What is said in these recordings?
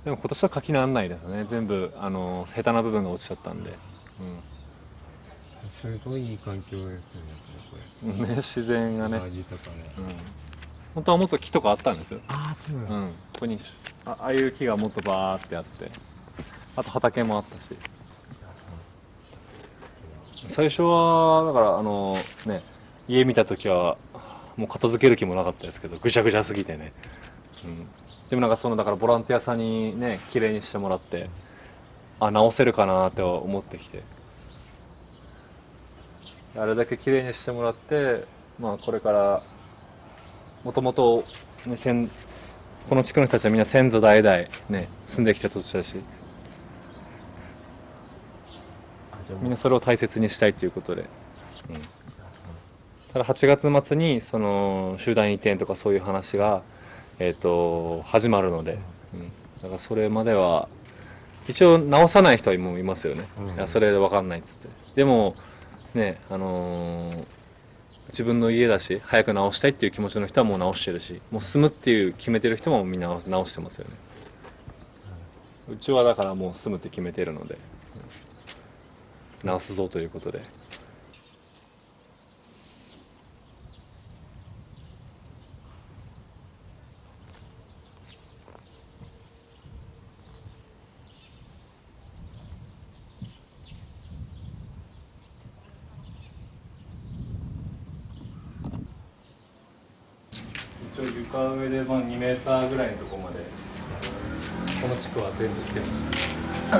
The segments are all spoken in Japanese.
でも今年は書きなんないですね。全部下手な部分が落ちちゃったんで、すごいいい環境ですよね、これ。ね、自然がね、豊かね。本当はもっと木とかあったんですよ。ああ、そうなんですか。ここにああいう木がもっとバーってあって、あと畑もあったし、最初はだからね、家見た時はもう片付ける気もなかったですけど、ぐちゃぐちゃすぎてね、でもなんかだからボランティアさんにね綺麗にしてもらって、直せるかなって思ってきて、あれだけ綺麗にしてもらって、まあこれからもともとね、この地区の人たちはみんな先祖代々ね住んできた土地だし、みんなそれを大切にしたいということで、ただ8月末にその集団移転とかそういう話が、始まるので、だからそれまでは一応直さない人もいますよね、いやそれで分かんないっつって。でもね、自分の家だし早く直したいっていう気持ちの人はもう直してるし、もう住むっていう決めてる人もみんな直してますよね。うちはだからもう住むって決めてるので、直すぞということで。一応床上でまあ2メーターぐらいのところまでこの地区は全部来てました。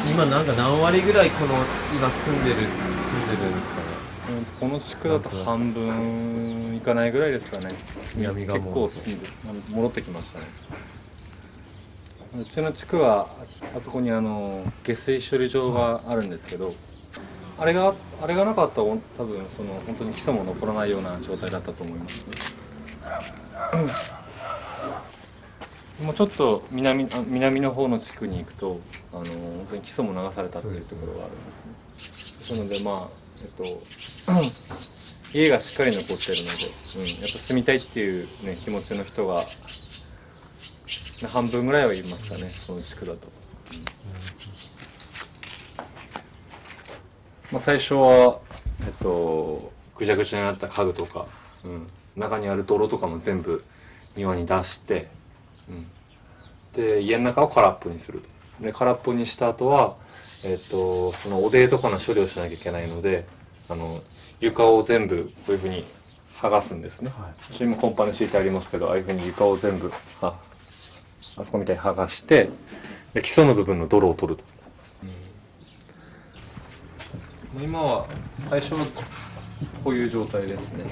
今なんか何割ぐらい今住んでるんですかね。この地区だと半分いかないぐらいですかね。南が結構住んで戻ってきましたね。うちの地区はあそこに下水処理場があるんですけど、あれがなかったら多分本当に基礎も残らないような状態だったと思いますね。もうちょっと南の方の地区に行くと本当に基礎も流されたっていうところがあるんですね。なのでまあ家がしっかり残ってるので、やっぱ住みたいっていうね気持ちの人が半分ぐらいはいますかね、その地区だと。まあ、最初はぐちゃぐちゃになった家具とか、中にある泥とかも全部庭に出して、で家の中を空っぽにする。で空っぽにした後はそのおでとかの処理をしなきゃいけないので、床を全部こういうふうに剥がすんですね。それもコンパネ敷いてありますけど、ああいうふうに床を全部あそこみたいに剥がして、で基礎の部分の泥を取ると。今は最初はこういう状態ですね。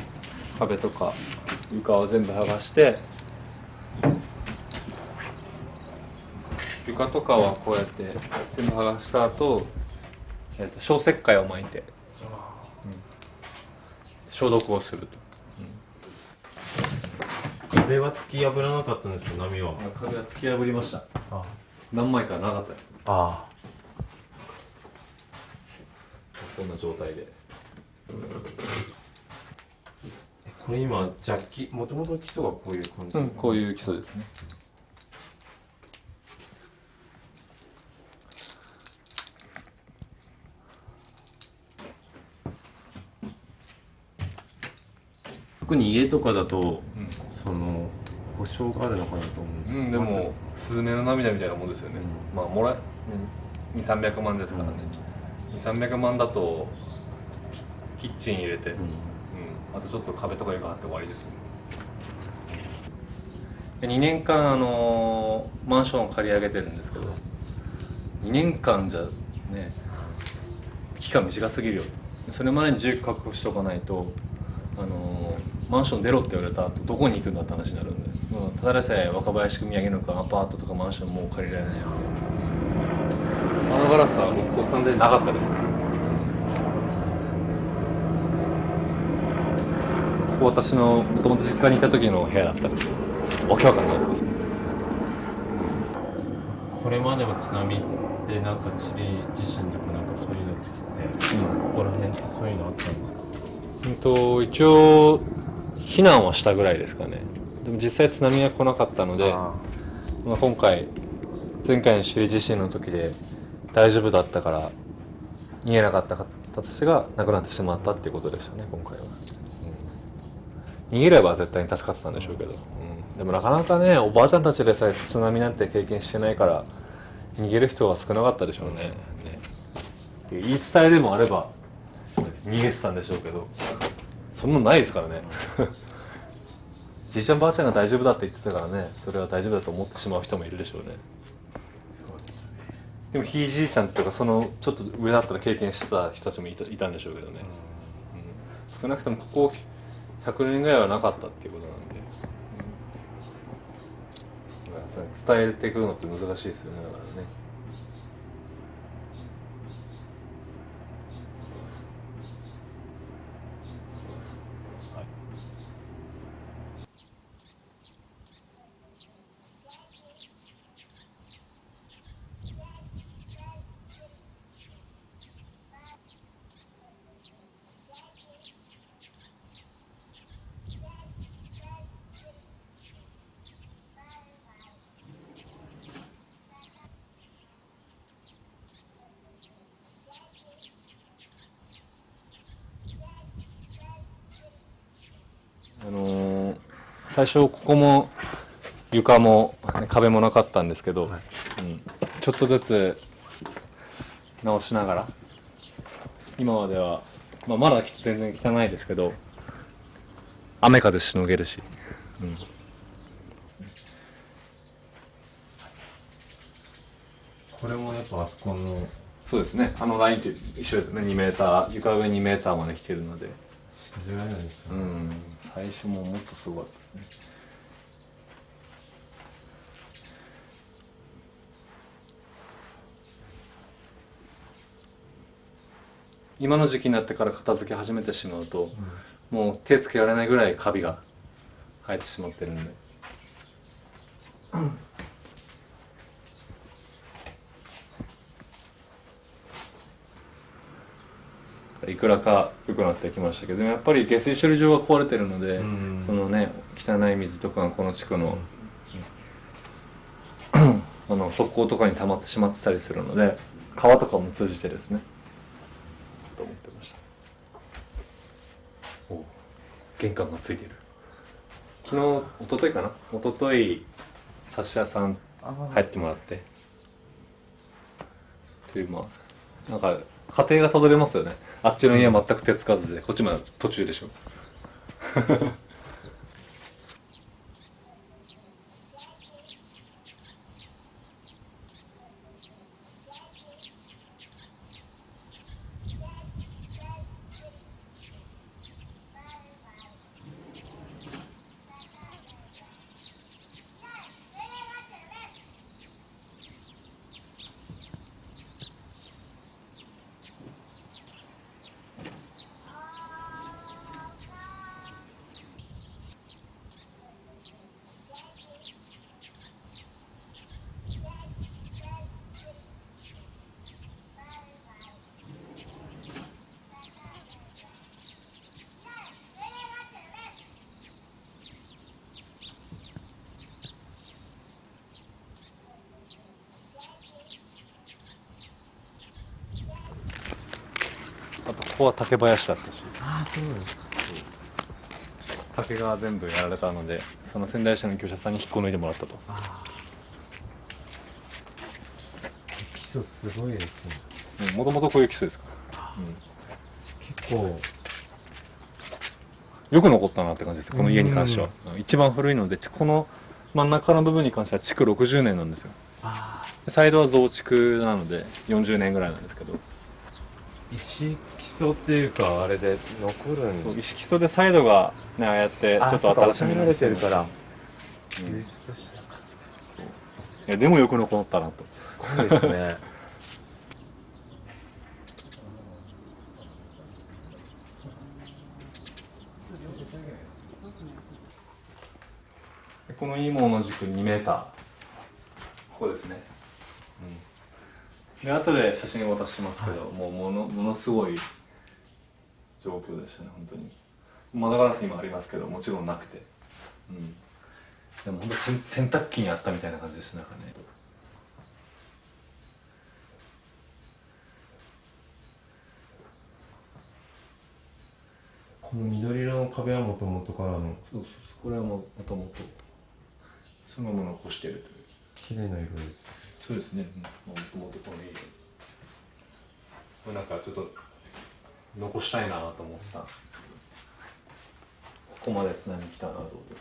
壁とか床を全部剥がして、床とかはこうやって全部剥がした後、消石灰を巻いて、消毒をすると。壁は突き破らなかったんですけど、波は。壁は突き破りました。何枚かなかったです。ああ。こんな状態で。これ今ジャッキ、もともと基礎がこういう感じ。こういう基礎ですね。特に家とかだと、保証があるのかなと思うんですけど、でもスズメの涙みたいなもんですよね。まあ2、300万ですからね。2、300万だとキッチン入れて、あとちょっと壁とか床張って終わりですよね。2年間マンションを借り上げてるんですけど、2年間じゃね期間短すぎるよ。それまでに住居確保しておかないとマンション出ろって言われた後どこに行くんだって話になるんで、ただでさえ若林区宮城野区アパートとかマンションもう借りられないので、窓ガラスはもうここ完全になかったですね。ここ私のもともと実家にいた時の部屋だったんですけど、わけわかんないですね。これまでも津波でなんか地震とかなんかそういうの時って、ここら辺ってそういうのあったんですか？一応避難はしたぐらいですかね。でも実際津波は来なかったので、まあ、今回前回の首里地震の時で大丈夫だったから逃げなかった方たちが亡くなってしまったっていうことでしたね今回は、逃げれば絶対に助かってたんでしょうけど、でもなかなかねおばあちゃんたちでさえ津波なんて経験してないから逃げる人は少なかったでしょうね、言い伝えでもあれば逃げてたんでしょうけど、そんなのないですからねじいちゃんばあちゃんが大丈夫だって言ってたからね、それは大丈夫だと思ってしまう人もいるでしょうね。そうですね。でもひいじいちゃんっていうかそのちょっと上だったら経験してた人たちもいたんでしょうけどね、少なくともここ100年ぐらいはなかったっていうことなんで、伝えていくのって難しいですよね、だからね。最初ここも床も壁もなかったんですけど、ちょっとずつ直しながら今までは、まだ全然汚いですけど雨風しのげるし、これもやっぱあそこのそうですね、あのラインと一緒ですね、2メーター床上2メーターまで来てるので、信じられないですよね。最初ももっとすごかったですね。今の時期になってから片付け始めてしまうと、もう手つけられないぐらいカビが生えてしまってるんで、いくらか良くなってきましたけど、でもやっぱり下水処理場が壊れてるので、そのね汚い水とかがこの地区の、側溝とかに溜まってしまってたりするので、川とかも通じてですねと思ってました。お、玄関がついてる。昨日一昨日かな、一昨日刺し屋さん入ってもらってという、なんか家庭がたどれますよね。あっちの家は全く手つかずで、こっちまで途中でしょあとここは竹林だったし、そうなんですか。竹が全部やられたので、その仙台市の業者さんに引っこ抜いてもらったと。基礎すごいですね。もともとこういう基礎ですから、結構よく残ったなって感じです、この家に関しては。一番古いので、この真ん中の部分に関しては築60年なんですよ。サイドは増築なので40年ぐらいなんですけど、石基礎っていうかあれで残るんです。石基礎でサイドがね、ああやってちょっと新しめられてるからうん流出しなかっいやでもよく残ったなと。た。すごいですね。このいいものの軸2メーター、ここですね。で後で写真をお渡ししますけど、もうものすごい状況でしたね、本当に。窓ガラス今ありますけど、もちろんなくて、でもほんと洗濯機にあったみたいな感じですなんかね。この緑色の壁はもともとからのそうそうそう、これはもともとそのまま残しているという。綺麗な色です。そうですね、もともとこの色これなんかちょっと残したいなと思ってたんですけど、ここまで津波来たなと思って。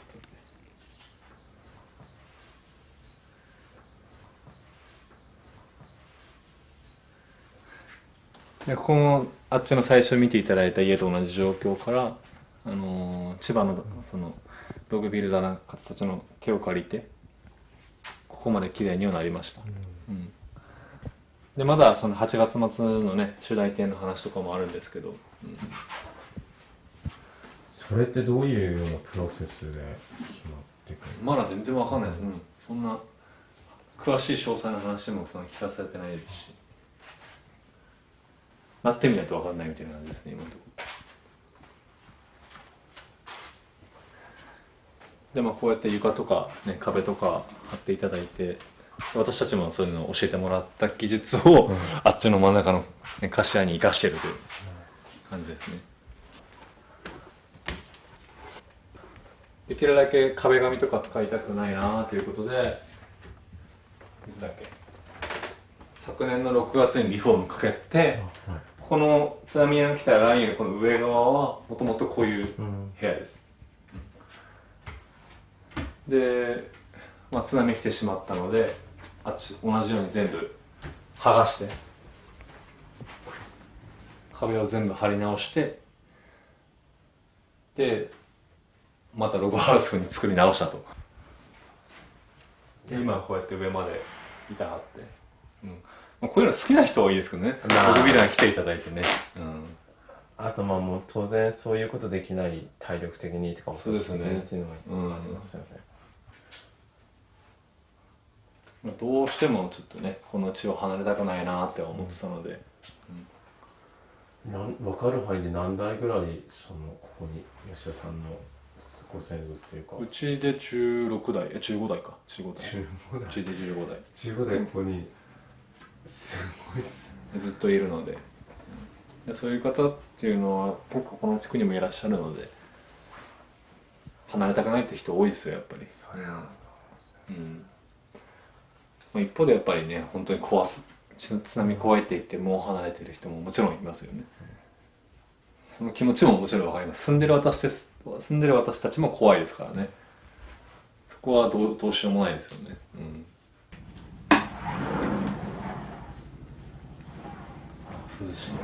でここもあっちの最初見ていただいた家と同じ状況から、千葉のそのログビルダーの方たちの手を借りてここまで綺麗にはなりました、うんでまだその8月末のね主題展の話とかもあるんですけど、それってどういうようなプロセスで決まっていくんですか？まだ全然わかんないです、そんな詳しい詳細な話もその聞かされてないですし、なってみないとわかんないみたいな感じですね今のところ。でこうやって床とか、ね、壁とか貼っていただいて、私たちもそういうのを教えてもらった技術を、あっちの真ん中の、ね、頭に生かしてるという感じですね。できるだけ壁紙とか使いたくないなということで、いつだっけ、昨年の6月にリフォームかけて、この津波が来たラインのこの上側はもともとこういう部屋です、で、津波来てしまったのであっち同じように全部剥がして壁を全部張り直して、でまたログハウスに作り直したと。で今こうやって上まで板張って、こういうの好きな人はいいですけどね、ログビルダーに来ていただいてね、あともう当然そういうことできない体力的にとかもそうですねっていうのがありますよね。どうしてもちょっとねこの地を離れたくないなって思ってたので、分かる範囲で何台ぐらいここに吉田さんのご先祖っていうか。うちで16台15台か15台うちで15台15台ここにすごいっすね。ずっといるので、そういう方っていうのは結構この地区にもいらっしゃるので離れたくないって人多いですよやっぱり。それは一方でやっぱりね本当に津波怖いって言ってもう離れてる人ももちろんいますよね、その気持ちももちろん分かります。住んでる私たちも怖いですからね。そこはどうしようもないですよね、涼しいな。